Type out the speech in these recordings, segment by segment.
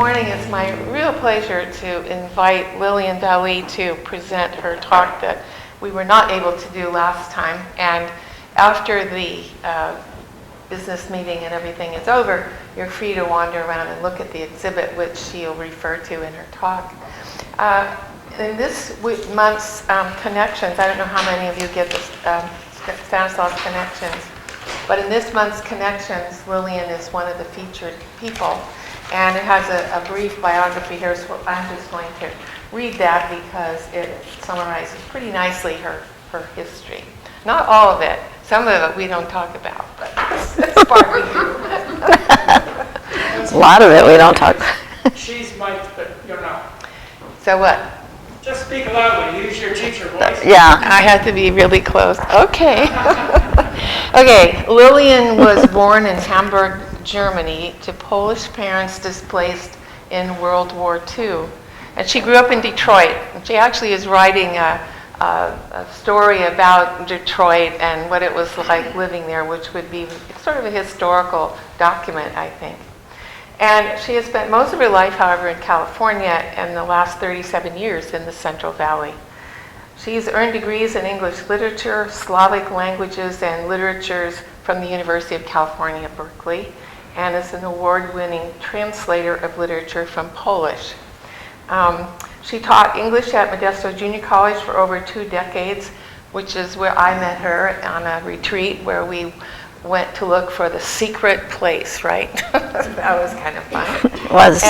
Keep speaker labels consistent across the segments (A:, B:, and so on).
A: morning it's my real pleasure to invite Lillian Vallee to present her talk that we were not able to do last time. And after the business meeting and everything is over, you're free to wander around and look at the exhibit, which she'll refer to in her talk. In this month's Connections, I don't know how many of you get this Stanislaus Connections, but in this month's Connections, Lillian is one of the featured people. And it has a brief biography here, so I'm just going to read that because it summarizes pretty nicely her history. Not all of it. Some of it we don't talk about, but that's part we do.
B: A lot of it we don't talk about.
C: She's mic'd, but you're not.
A: So what?
C: Just speak loudly. Use your teacher voice.
B: Yeah.
A: I have to be really close. Okay. Okay, Lillian was born in Hamburg, Germany, to Polish parents displaced in World War II. And she grew up in Detroit. And she actually is writing a story about Detroit and what it was like living there, which would be sort of a historical document, I think. And she has spent most of her life, however, in California and the last 37 years in the Central Valley. She's earned degrees in English literature, Slavic languages, and literatures from the University of California, Berkeley, and is an award-winning translator of literature from Polish. She taught English at Modesto Junior College for over 2 decades, which is where I met her on a retreat where we went to look for the secret place, right? That was kind of fun.
B: It was.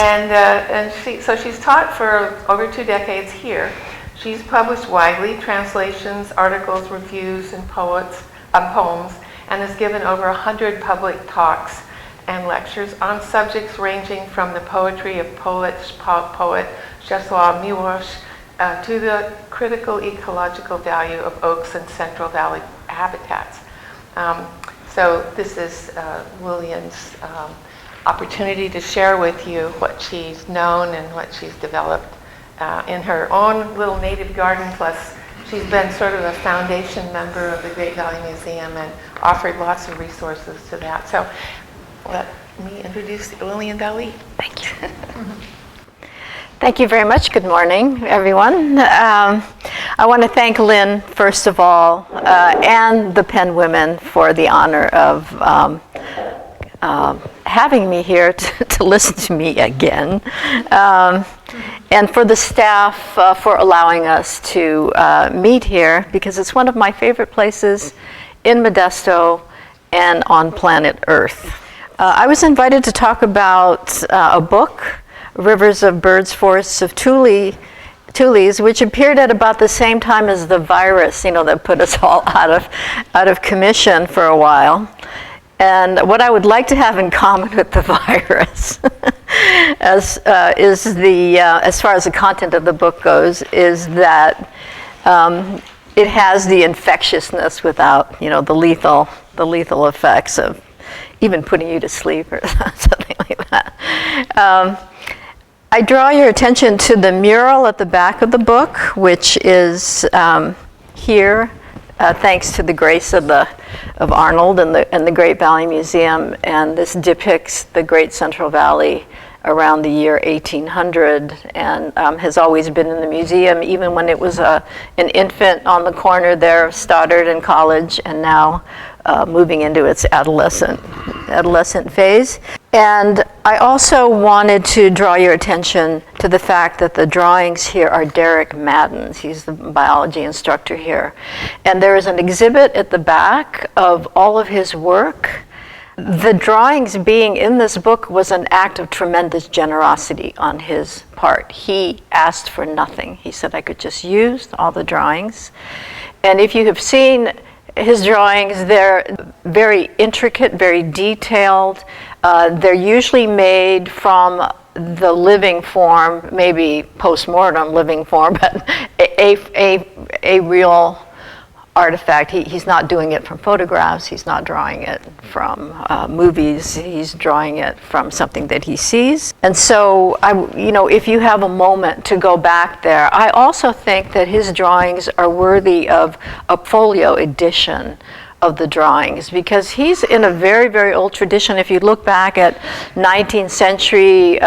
A: So she's taught for over 2 decades here. She's published widely, translations, articles, reviews, and poems, and has given over 100 public talks and lectures on subjects ranging from the poetry of Polish poet Czesław Miłosz to the critical ecological value of oaks and Central Valley habitats. So this is Lillian's opportunity to share with you what she's known and what she's developed in her own little native garden, plus she's been sort of a foundation member of the Great Valley Museum and offered lots of resources to that. So let me introduce Lillian Vallee.
B: Thank you. Thank you very much. Good morning, everyone. I want to thank Lynn, first of all, and the Pen Women for the honor of having me here to listen to me again, and for the staff for allowing us to meet here, because it's one of my favorite places in Modesto and on planet Earth. I was invited to talk about a book, Rivers of Birds, Forests of Tules, which appeared at about the same time as the virus, that put us all out of commission for a while. And what I would like to have in common with the virus, as far as the content of the book goes, is that it has the infectiousness without, the lethal effects of even putting you to sleep or something like that. I draw your attention to the mural at the back of the book, which is here, thanks to the grace of Arnold and the Great Valley Museum, and this depicts the Great Central Valley around the year 1800, and has always been in the museum, even when it was an infant on the corner there of Stoddard and College, and now moving into its adolescent phase. And I also wanted to draw your attention to the fact that the drawings here are Derek Madden's. He's the biology instructor here. And there is an exhibit at the back of all of his work. The drawings being in this book was an act of tremendous generosity on his part. He asked for nothing. He said, I could just use all the drawings. And if you have seen his drawings, they're very intricate, very detailed. They're usually made from the living form, maybe post-mortem living form, but a real artifact. He's not doing it from photographs. He's not drawing it from movies. He's drawing it from something that he sees. And so, if you have a moment to go back there, I also think that his drawings are worthy of a folio edition of the drawings, because he's in a very, very old tradition. If you look back at 19th century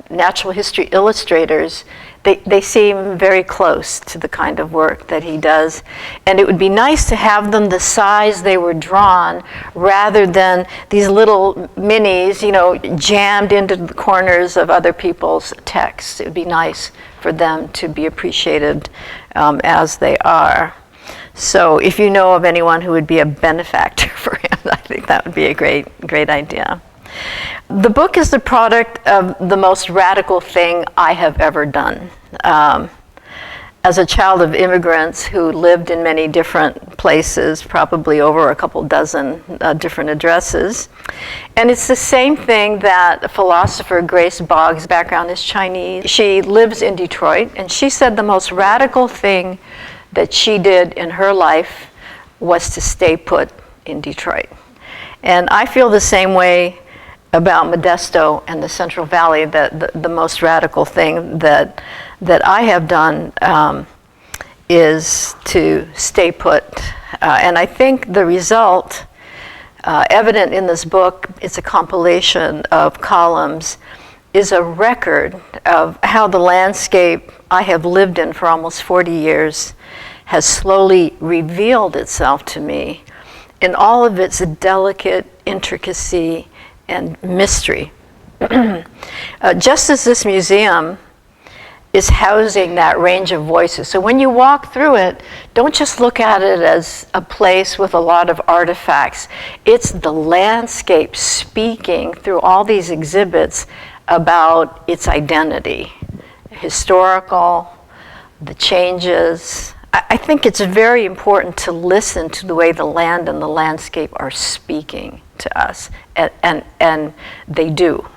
B: natural history illustrators, they seem very close to the kind of work that he does. And it would be nice to have them the size they were drawn, rather than these little minis, you know, jammed into the corners of other people's texts. It would be nice for them to be appreciated as they are. So if you know of anyone who would be a benefactor for him, I think that would be a great idea. The book is the product of the most radical thing I have ever done. As a child of immigrants who lived in many different places, probably over a couple dozen different addresses. And it's the same thing that philosopher Grace Boggs' background is Chinese. She lives in Detroit, and she said the most radical thing that she did in her life was to stay put in Detroit. And I feel the same way about Modesto and the Central Valley, that the most radical thing that I have done is to stay put. And I think the result, evident in this book, it's a compilation of columns, is a record of how the landscape I have lived in for almost 40 years has slowly revealed itself to me in all of its delicate intricacy and mystery. Just as this museum is housing that range of voices. So when you walk through it, don't just look at it as a place with a lot of artifacts. It's the landscape speaking through all these exhibits about its identity, historical, the changes. I think it's very important to listen to the way the land and the landscape are speaking to us, and they do.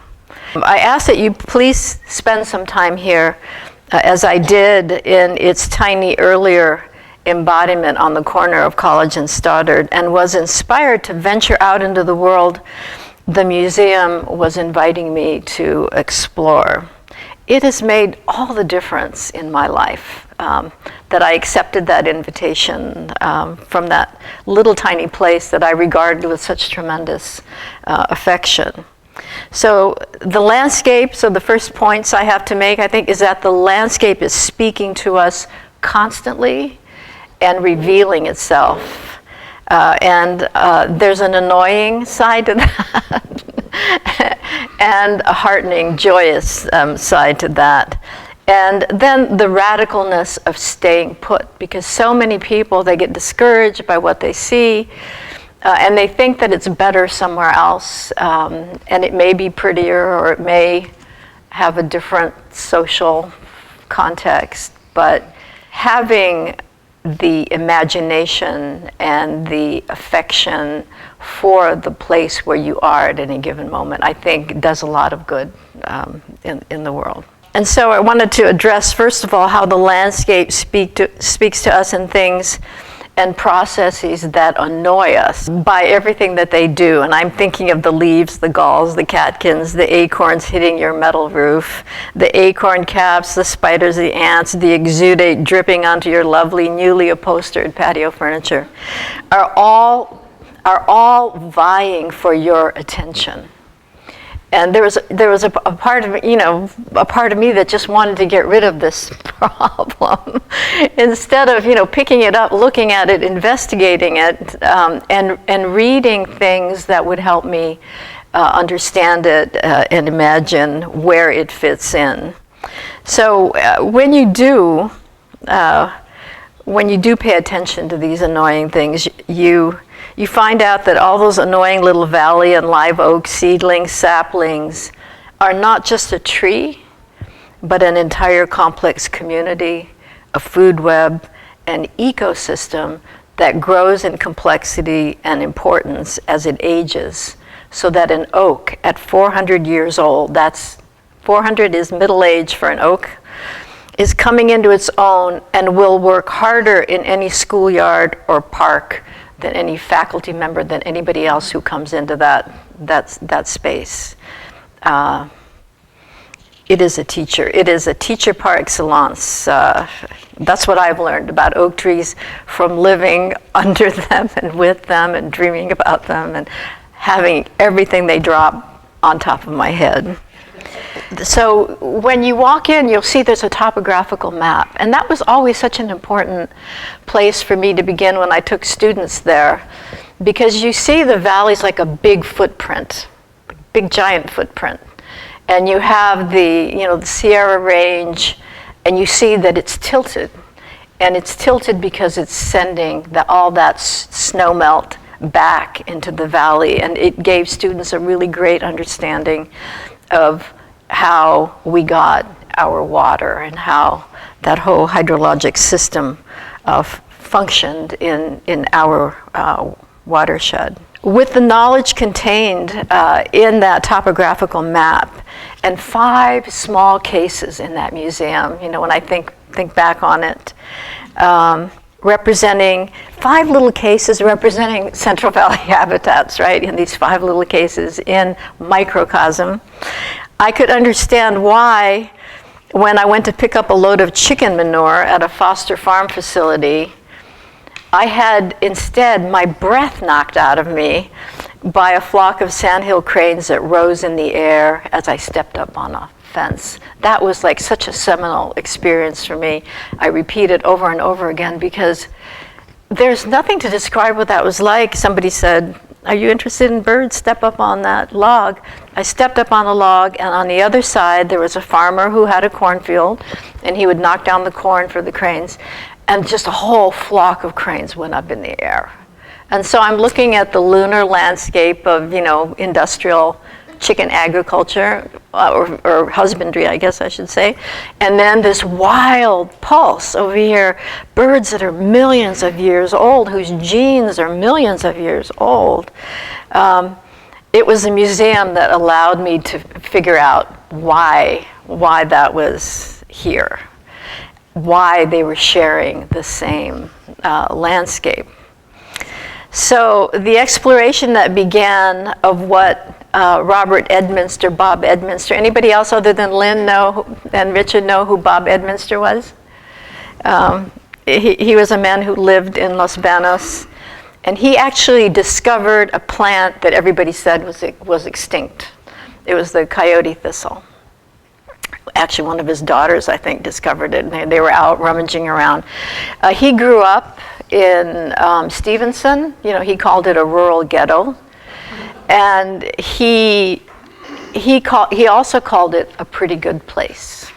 B: I ask that you please spend some time here, as I did in its tiny earlier embodiment on the corner of College and Stoddard, and was inspired to venture out into the world the museum was inviting me to explore. It has made all the difference in my life that I accepted that invitation from that little tiny place that I regarded with such tremendous affection. So the landscape, so the first points I have to make, I think, is that the landscape is speaking to us constantly and revealing itself. And there's an annoying side to that and a heartening, joyous side to that. And then the radicalness of staying put, because so many people, they get discouraged by what they see, and they think that it's better somewhere else, and it may be prettier, or it may have a different social context, but having the imagination and the affection for the place where you are at any given moment, I think does a lot of good in the world. And so I wanted to address, first of all, how the landscape speaks to us in things and processes that annoy us by everything that they do. And I'm thinking of the leaves, the galls, the catkins, the acorns hitting your metal roof, the acorn caps, the spiders, the ants, the exudate dripping onto your lovely, newly upholstered patio furniture, are all vying for your attention. And there was a part of a part of me that just wanted to get rid of this problem, instead of picking it up, looking at it, investigating it, and reading things that would help me understand it and imagine where it fits in. So when you do pay attention to these annoying things, you find out that all those annoying little valley and live oak seedlings, saplings, are not just a tree, but an entire complex community, a food web, an ecosystem that grows in complexity and importance as it ages, so that an oak at 400 years old, that's 400 is middle age for an oak, is coming into its own and will work harder in any schoolyard or park than any faculty member, than anybody else who comes into that space. It is a teacher. It is a teacher par excellence. That's what I've learned about oak trees from living under them and with them and dreaming about them and having everything they drop on top of my head. So when you walk in, you'll see there's a topographical map. And that was always such an important place for me to begin when I took students there, because you see the valley's like a big footprint, big giant footprint. And you have the Sierra Range, and you see that it's tilted. And it's tilted because it's sending all that snow melt back into the valley. And it gave students a really great understanding of how we got our water and how that whole hydrologic system functioned in our watershed. With the knowledge contained in that topographical map and 5 small cases in that museum, when I think back on it, representing 5 little cases representing Central Valley habitats, right? In these 5 little cases in microcosm, I could understand why when I went to pick up a load of chicken manure at a Foster Farm facility, I had instead my breath knocked out of me by a flock of sandhill cranes that rose in the air as I stepped up on a fence. That was like such a seminal experience for me. I repeat it over and over again because there's nothing to describe what that was like. Somebody said, "Are you interested in birds? Step up on that log." I stepped up on a log, and on the other side there was a farmer who had a cornfield, and he would knock down the corn for the cranes, and just a whole flock of cranes went up in the air. And so I'm looking at the lunar landscape of, industrial chicken agriculture, or husbandry, I guess I should say. And then this wild pulse over here, birds that are millions of years old, whose genes are millions of years old. It was a museum that allowed me to figure out why that was here, why they were sharing the same landscape. So the exploration that began of what Bob Edminster, anybody else other than Lynn and Richard know who Bob Edminster was? He was a man who lived in Los Banos, and he actually discovered a plant that everybody said was extinct. It was the coyote thistle. Actually, one of his daughters, I think, discovered it, and they were out rummaging around. He grew up in Stevenson. He called it a rural ghetto. And he also called it a pretty good place.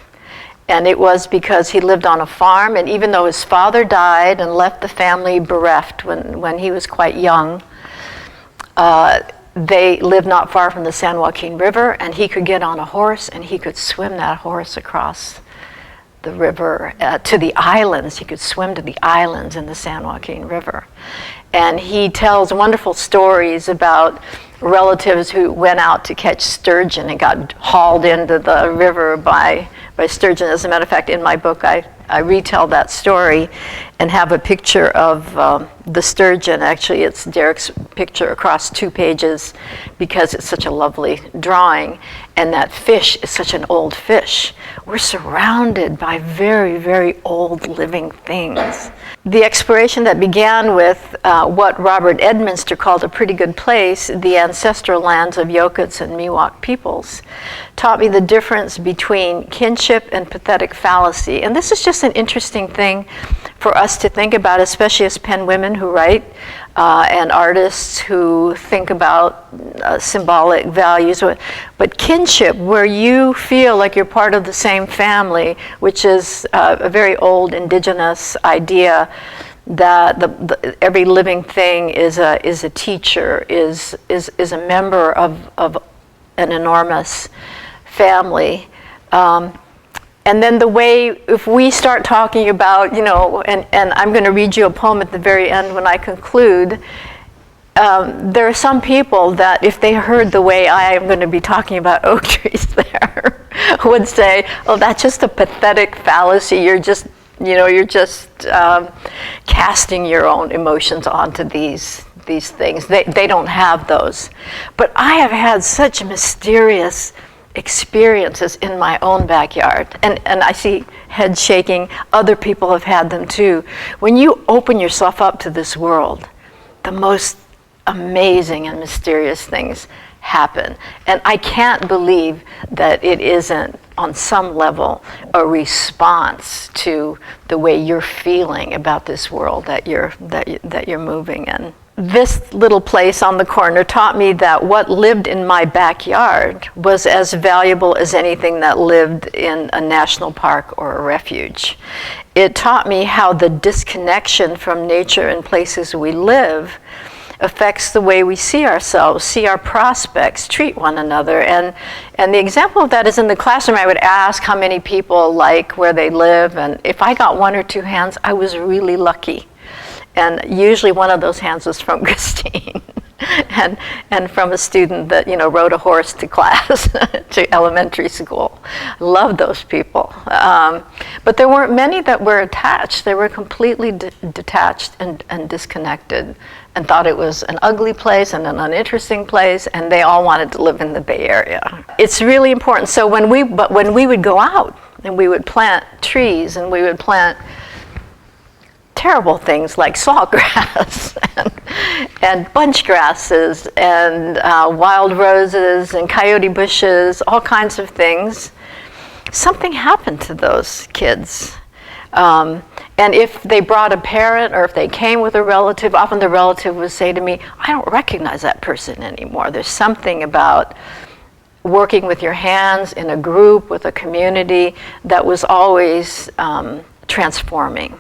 B: And it was because he lived on a farm, and even though his father died and left the family bereft when he was quite young, they lived not far from the San Joaquin River, and he could get on a horse and he could swim that horse across the river to the islands. He could swim to the islands in the San Joaquin River. And he tells wonderful stories about relatives who went out to catch sturgeon and got hauled into the river by sturgeon. As a matter of fact, in my book, I retell that story and have a picture of the sturgeon. Actually, it's Derek's picture across 2 pages because it's such a lovely drawing. And that fish is such an old fish. We're surrounded by very, very old living things. The exploration that began with what Robert Edminster called a pretty good place, the ancestral lands of Yokuts and Miwok peoples, taught me the difference between kinship and pathetic fallacy. And this is just an interesting thing for us to think about, especially as pen women who write and artists who think about symbolic values. But kinship, where you feel like you're part of the same family, which is a very old indigenous idea that every living thing is a teacher, is a member of an enormous family. And then the way, if we start talking about, and I'm going to read you a poem at the very end when I conclude, there are some people that if they heard the way I am going to be talking about oak trees there, would say, "Oh, that's just a pathetic fallacy. You're just casting your own emotions onto these things. They don't have those." But I have had such mysterious experiences in my own backyard. And I see heads shaking. Other people have had them too. When you open yourself up to this world, the most amazing and mysterious things happen. And I can't believe that it isn't, on some level, a response to the way you're feeling about this world that you're moving in. This little place on the corner taught me that what lived in my backyard was as valuable as anything that lived in a national park or a refuge. It taught me how the disconnection from nature and places we live affects the way we see ourselves, see our prospects, treat one another. And the example of that is in the classroom. I would ask how many people like where they live, and if I got one or two hands, I was really lucky. And usually one of those hands was from Christine and from a student that, rode a horse to class, to elementary school. Loved those people. But there weren't many that were attached. They were completely detached and disconnected, and thought it was an ugly place and an uninteresting place, and they all wanted to live in the Bay Area. It's really important. So when we would go out and we would plant trees and we would plant terrible things like saltgrass and bunch grasses and wild roses and coyote bushes, all kinds of things, something happened to those kids. And if they brought a parent or if they came with a relative, often the relative would say to me, I don't recognize that person anymore. There's something about working with your hands in a group, with a community, that was always transforming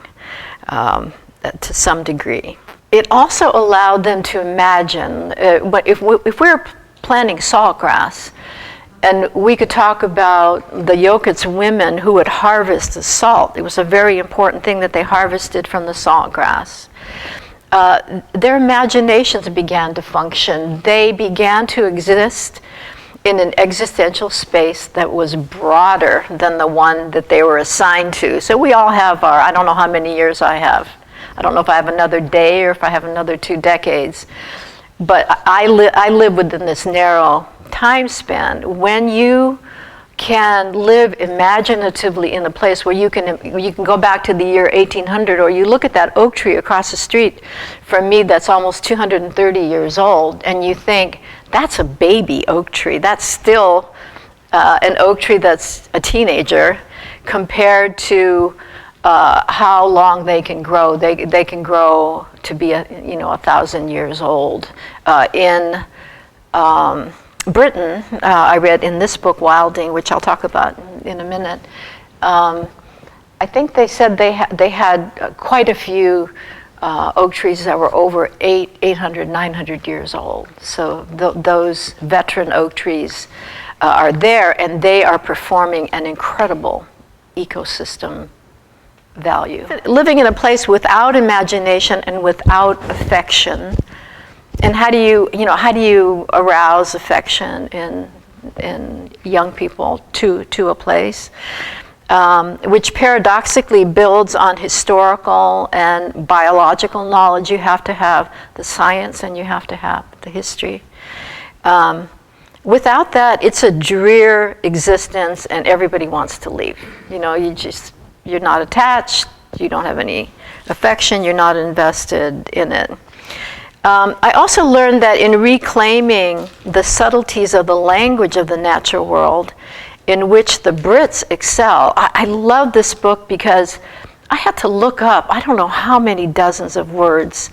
B: to some degree. It also allowed them to imagine, but if we're planting saltgrass, and we could talk about the Yokits women who would harvest the salt. It was a very important thing that they harvested from the saltgrass. Their imaginations began to function. They began to exist in an existential space that was broader than the one that they were assigned to. So we all have I don't know how many years I have. I don't know if I have another day or if I have another 2 decades. But I live within this narrow time span. When you can live imaginatively in a place where you can go back to the year 1800, or you look at that oak tree across the street from me that's almost 230 years old, and you think, that's a baby oak tree. That's still an oak tree that's a teenager compared to how long they can grow. They can grow to be 1,000 years old. In Britain, I read in this book, Wilding, which I'll talk about in a minute, I think they said they had quite a few oak trees that were over 800, 900 years old. So those veteran oak trees are there, and they are performing an incredible ecosystem value. Living in a place without imagination and without affection. And how do you arouse affection in young people to a place, which paradoxically builds on historical and biological knowledge? You have to have the science and you have to have the history. Without that, it's a drear existence, and everybody wants to leave. You're not attached. You don't have any affection. You're not invested in it. I also learned that in reclaiming the subtleties of the language of the natural world, in which the Brits excel. I love this book because I had to look up, I don't know how many dozens of words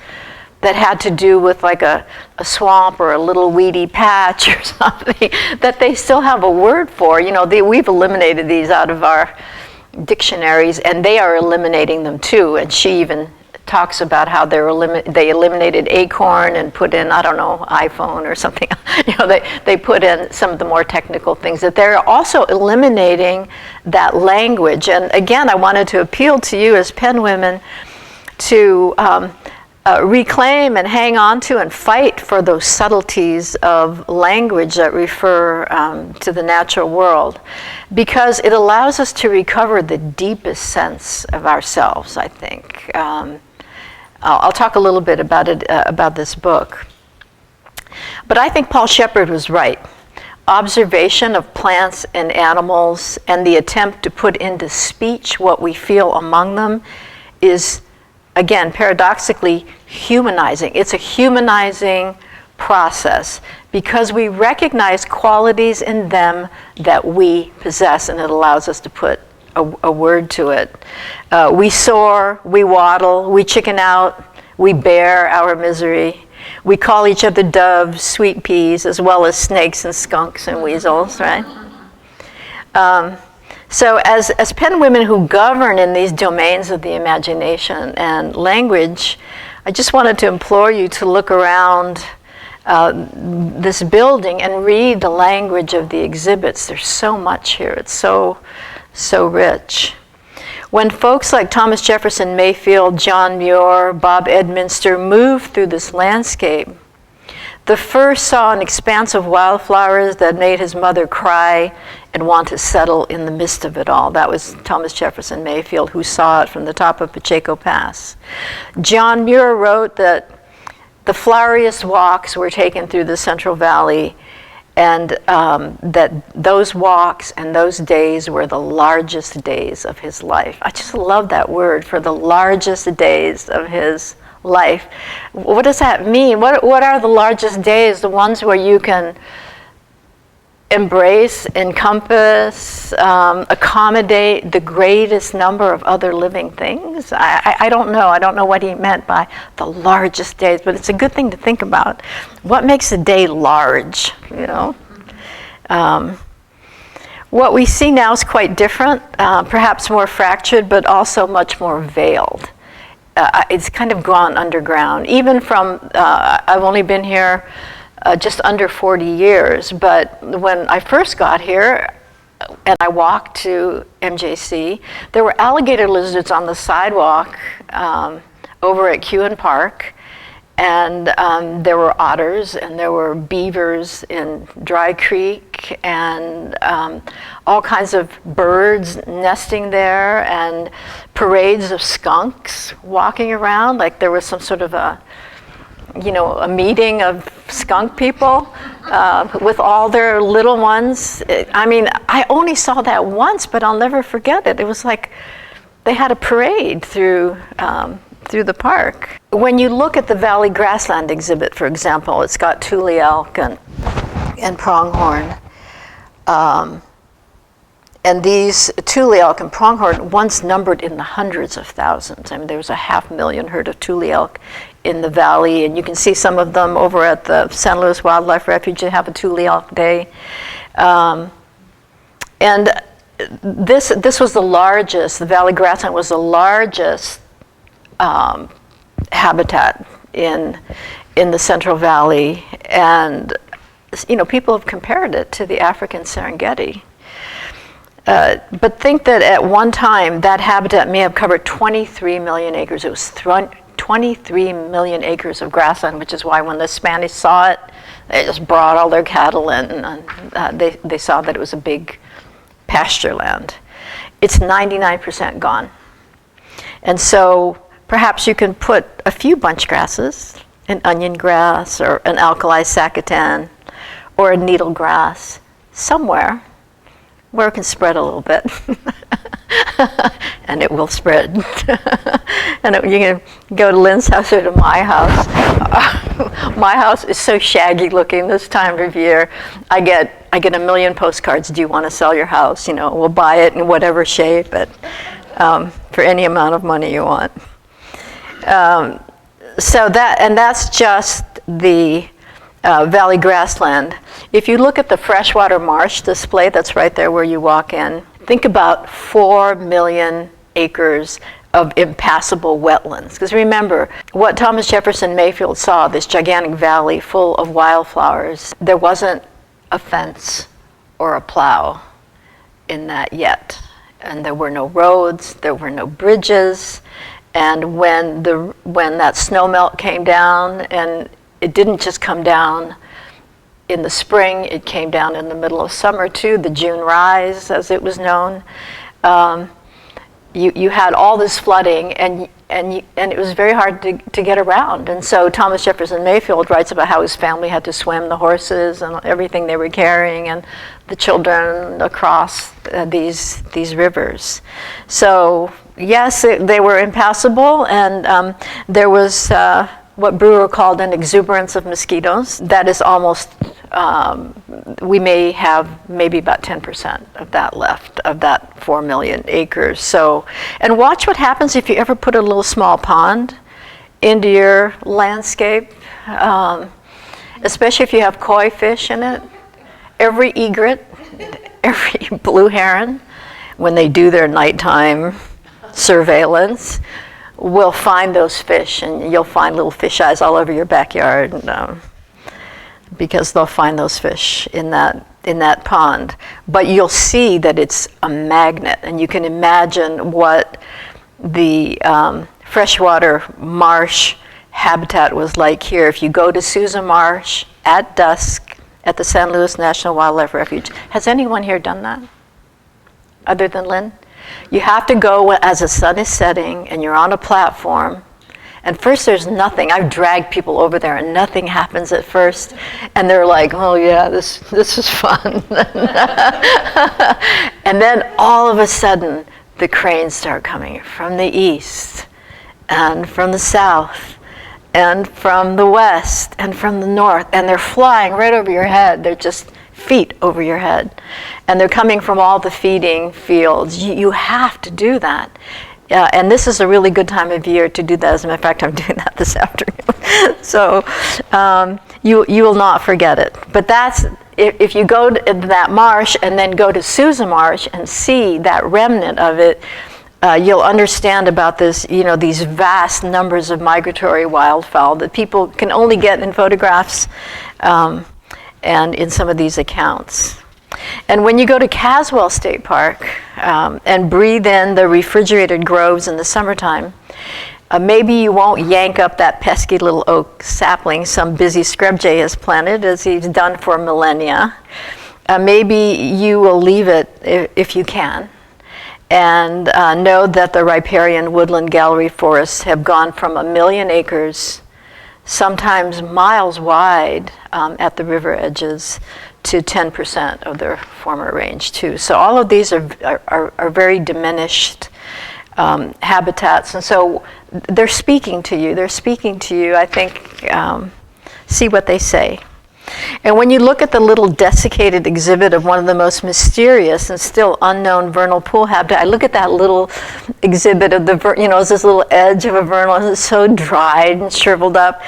B: that had to do with like a swamp or a little weedy patch or something that they still have a word for. We've eliminated these out of our dictionaries, and they are eliminating them too. And she even talks about how they eliminated acorn and put in, iPhone or something. They put in some of the more technical things, that they're also eliminating that language. And again, I wanted to appeal to you as pen women to reclaim and hang on to and fight for those subtleties of language that refer to the natural world, because it allows us to recover the deepest sense of ourselves, I think. I'll talk a little bit about it, about this book. But I think Paul Shepard was right. observation of plants and animals and the attempt to put into speech what we feel among them is, again, paradoxically humanizing. It's a humanizing process because we recognize qualities in them that we possess, and it allows us to put a word to it. We soar, we waddle, we chicken out, we bear our misery. We call each other doves, sweet peas, as well as snakes and skunks and weasels, right? So as pen women who govern in these domains of the imagination and language, I just wanted to implore you to look around this building and read the language of the exhibits. There's so much here. It's so rich. When folks like Thomas Jefferson Mayfield, John Muir, Bob Edminster moved through this landscape, the first saw an expanse of wildflowers that made his mother cry and want to settle in the midst of it all. That was Thomas Jefferson Mayfield, who saw it from the top of Pacheco Pass. John Muir wrote that the floweriest walks were taken through the Central Valley, and that those walks and those days were the largest days of his life. I just love that word, for the largest days of his life. What does that mean? What are the largest days? The ones where you can embrace, encompass, accommodate the greatest number of other living things? I don't know. I don't know what he meant by the largest days, but it's a good thing to think about. What makes a day large, you know? What we see now is quite different, perhaps more fractured, but also much more veiled. It's kind of gone underground. Even from, I've only been here just under 40 years, but when I first got here and I walked to MJC, there were alligator lizards on the sidewalk over at Kewen Park, and there were otters and there were beavers in Dry Creek, and all kinds of birds nesting there, and parades of skunks walking around like there was some sort of a meeting of skunk people with all their little ones. I mean, I only saw that once, but I'll never forget it. It was like they had a parade through the park. When you look at the Valley Grassland exhibit, for example, it's got Tule elk and pronghorn. And these Tule elk and pronghorn once numbered in the hundreds of thousands. I mean, there was a 500,000 herd of Tule elk in the valley, and you can see some of them over at the San Luis Wildlife Refuge. They have a Tule elk day. And this was the largest, the Valley Grassland was the largest habitat in the Central Valley. And, people have compared it to the African Serengeti. But think that at one time, that habitat may have covered 23 million acres. It was 23 million acres of grassland, which is why when the Spanish saw it, they just brought all their cattle in, and they saw that it was a big pasture land. It's 99% gone. And so perhaps you can put a few bunch grasses, an onion grass or an alkali saccatan or a needle grass somewhere where it can spread a little bit. And it will spread. And you can go to Lynn's house or to my house. My house is so shaggy looking this time of year. I get a million postcards. Do you want to sell your house? We'll buy it in whatever shape, but for any amount of money you want. So that's just the Valley Grassland. If you look at the freshwater marsh display that's right there where you walk in, think about 4 million acres of impassable wetlands. Because remember, what Thomas Jefferson Mayfield saw, this gigantic valley full of wildflowers, there wasn't a fence or a plow in that yet. And there were no roads, there were no bridges. And when that snow melt came down, and it didn't just come down in the spring, it came down in the middle of summer too, the June rise as it was known. You had all this flooding, and and it was very hard to get around. And so Thomas Jefferson Mayfield writes about how his family had to swim the horses and everything they were carrying, and the children across these rivers. So yes, they were impassable, and there was what Brewer called an exuberance of mosquitoes. That is almost, we may have maybe about 10% of that left, of that 4 million acres. So, and watch what happens if you ever put a little small pond into your landscape, especially if you have koi fish in it. Every egret, every blue heron, when they do their nighttime surveillance, will find those fish, and you'll find little fish eyes all over your backyard, because they'll find those fish in that pond. But you'll see that it's a magnet, and you can imagine what the freshwater marsh habitat was like here. If you go to Sousa Marsh at dusk at the San Luis National Wildlife Refuge, has anyone here done that other than Lynn? You have to go as the sun is setting and you're on a platform, and first there's nothing. I've dragged people over there and nothing happens at first, and they're like, oh yeah, this is fun. And then all of a sudden the cranes start coming from the east and from the south and from the west and from the north, and they're flying right over your head. They're just feet over your head, and they're coming from all the feeding fields. You have to do that, and this is a really good time of year to do that. As a matter of fact, I'm doing that this afternoon. So you will not forget it. But that's, if you go to that marsh and then go to Sousa Marsh and see that remnant of it, you'll understand about this, these vast numbers of migratory wildfowl that people can only get in photographs and in some of these accounts. And when you go to Caswell State Park and breathe in the refrigerated groves in the summertime, maybe you won't yank up that pesky little oak sapling some busy scrub jay has planted, as he's done for millennia. Maybe you will leave it if you can, and know that the riparian woodland gallery forests have gone from 1 million acres, sometimes miles wide at the river edges, to 10% of their former range too. So all of these are very diminished habitats, and so they're speaking to you. They're speaking to you, I think. See what they say. And when you look at the little desiccated exhibit of one of the most mysterious and still unknown vernal pool habitat, I look at that little exhibit of the, it's this little edge of a vernal, and it's so dried and shriveled up.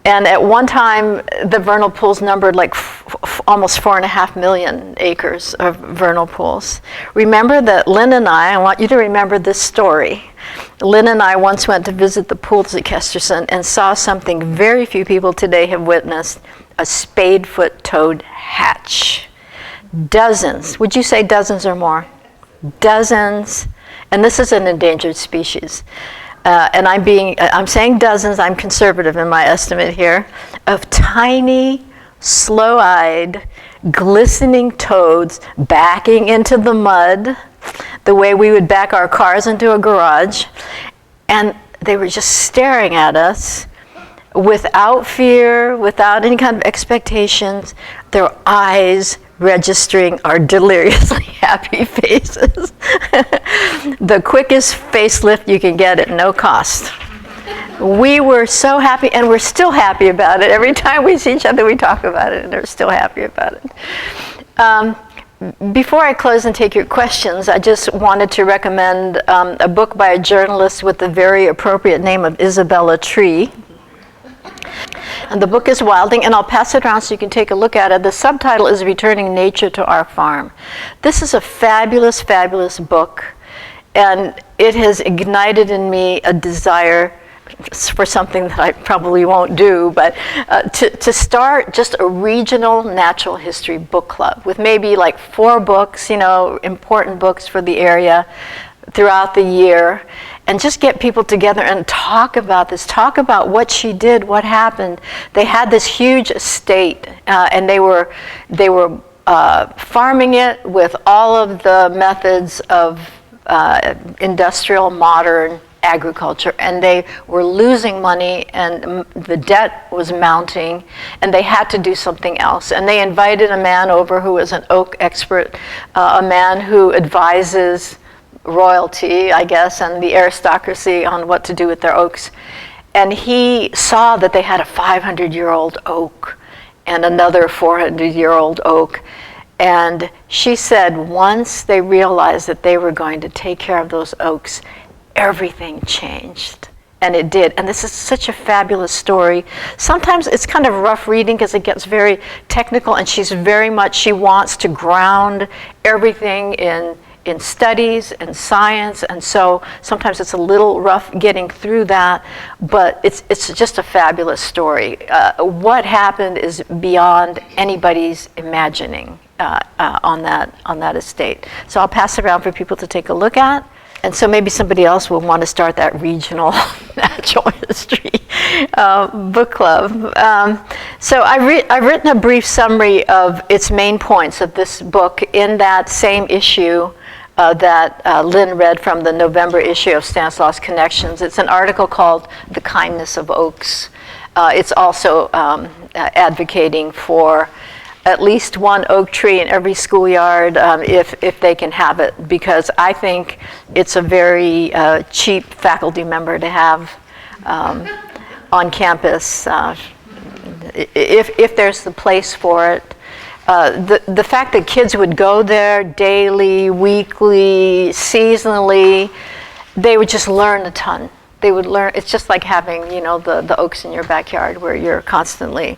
B: And at one time, the vernal pools numbered like almost 4.5 million acres of vernal pools. Remember that Lynn and I want you to remember this story. Lynn and I once went to visit the pools at Kesterson and saw something very few people today have witnessed, a spadefoot toad hatch. Dozens, would you say dozens or more? Dozens, and this is an endangered species. And I'm saying dozens, I'm conservative in my estimate here, of tiny, slow-eyed, glistening toads backing into the mud the way we would back our cars into a garage. And they were just staring at us without fear, without any kind of expectations, their eyes registering our deliriously happy faces. The quickest facelift you can get at no cost. We were so happy, and we're still happy about it. Every time we see each other, we talk about it, and we're still happy about it. Before I close and take your questions, I just wanted to recommend a book by a journalist with the very appropriate name of Isabella Tree. And the book is Wilding, and I'll pass it around so you can take a look at it. The subtitle is Returning Nature to Our Farm. This is a fabulous, fabulous book, and it has ignited in me a desire for something that I probably won't do, but to start just a regional natural history book club with maybe like 4 books, important books for the area throughout the year, and just get people together and talk about this, talk about what she did, what happened. They had this huge estate, and they were farming it with all of the methods of industrial, modern agriculture, and they were losing money, and the debt was mounting, and they had to do something else. And they invited a man over who was an oak expert, a man who advises royalty, I guess, and the aristocracy on what to do with their oaks. And he saw that they had a 500-year-old oak and another 400-year-old oak. And she said once they realized that they were going to take care of those oaks, everything changed. And it did. And this is such a fabulous story. Sometimes it's kind of rough reading because it gets very technical, and she wants to ground everything in studies and science, and so sometimes it's a little rough getting through that, but it's just a fabulous story. What happened is beyond anybody's imagining on that estate. So I'll pass it around for people to take a look at. And so maybe somebody else will want to start that regional natural history book club. So I've written a brief summary of its main points of this book in that same issue that Lynn read from the November issue of Stanislaus Connections. It's an article called The Kindness of Oaks. It's also advocating for at least one oak tree in every schoolyard if they can have it, because I think it's a very cheap faculty member to have on campus if there's the place for it. The fact that kids would go there daily, weekly, seasonally, they would just learn a ton. They would learn. It's just like having, the oaks in your backyard where you're constantly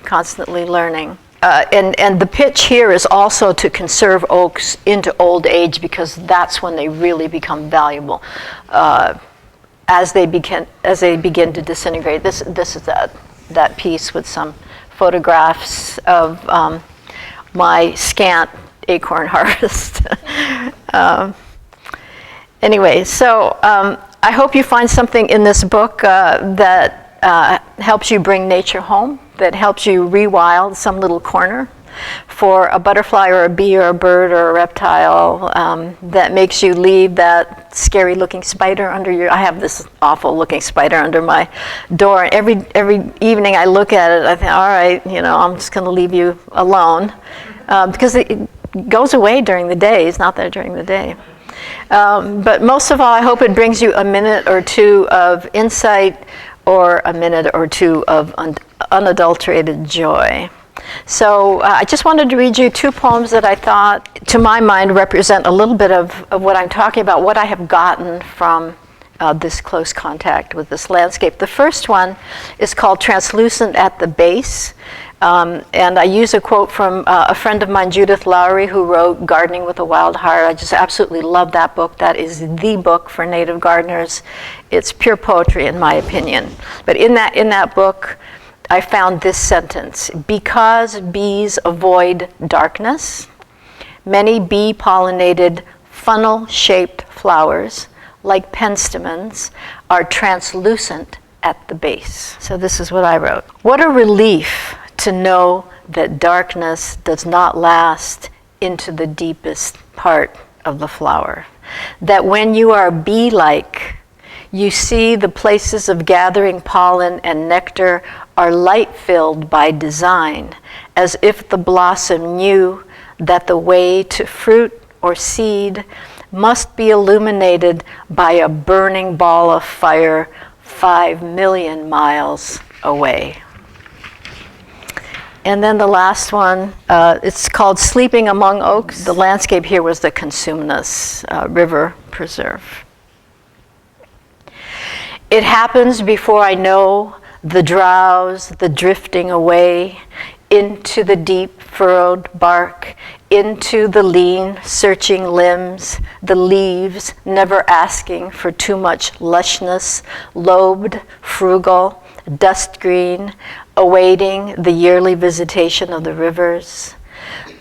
B: learning. And the pitch here is also to conserve oaks into old age, because that's when they really become valuable. As they begin to disintegrate. This is that piece with some photographs of my scant acorn harvest. Anyway, so I hope you find something in this book that helps you bring nature home, that helps you rewild some little corner for a butterfly or a bee or a bird or a reptile, that makes you leave that scary looking spider I have this awful looking spider under my door. Every evening I look at it, I think, all right, I'm just going to leave you alone, because it goes away during the day. It's not there during the day. But most of all, I hope it brings you a minute or two of insight, or a minute or two of unadulterated joy. So I just wanted to read you two poems that I thought, to my mind, represent a little bit of what I'm talking about, what I have gotten from this close contact with this landscape. The first one is called Translucent at the Base. And I use a quote from a friend of mine, Judith Lowry, who wrote Gardening with a Wild Heart. I just absolutely love that book. That is the book for native gardeners. It's pure poetry, in my opinion. But in that book, I found this sentence: because bees avoid darkness, many bee-pollinated funnel-shaped flowers, like penstemons, are translucent at the base. So this is what I wrote. What a relief to know that darkness does not last into the deepest part of the flower. That when you are bee-like, you see the places of gathering pollen and nectar are light-filled by design, as if the blossom knew that the way to fruit or seed must be illuminated by a burning ball of fire 5 million miles away. And then the last one, it's called Sleeping Among Oaks. The landscape here was the Consumnes River Preserve. It happens before I know the drowse, the drifting away into the deep furrowed bark, into the lean searching limbs, the leaves never asking for too much lushness, lobed, frugal, dust green, awaiting the yearly visitation of the rivers.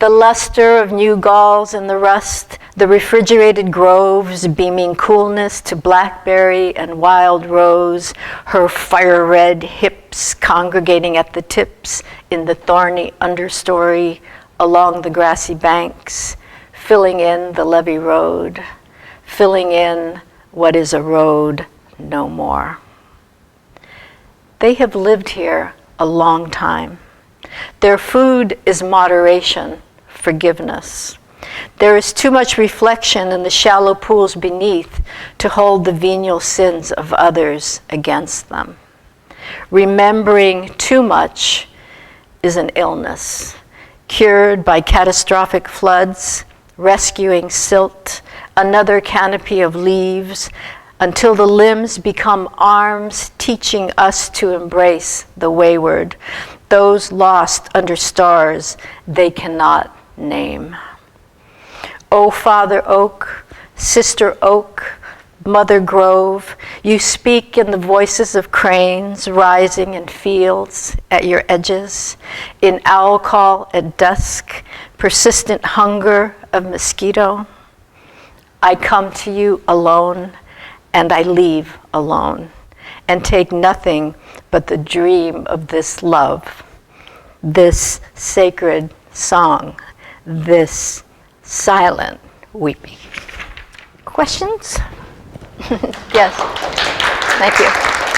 B: The luster of new galls in the rust, the refrigerated groves beaming coolness to blackberry and wild rose, her fire-red hips congregating at the tips in the thorny understory along the grassy banks, filling in the levee road, filling in what is a road no more. They have lived here a long time. Their food is moderation, forgiveness. There is too much reflection in the shallow pools beneath to hold the venial sins of others against them. Remembering too much is an illness, cured by catastrophic floods, rescuing silt, another canopy of leaves, until the limbs become arms, teaching us to embrace the wayward, those lost under stars they cannot name. O Father Oak, Sister Oak, Mother Grove, you speak in the voices of cranes rising in fields at your edges, in owl call at dusk, persistent hunger of mosquito. I come to you alone, and I leave alone, and take nothing but the dream of this love, this sacred song, this silent weeping. Questions? Yes, thank you.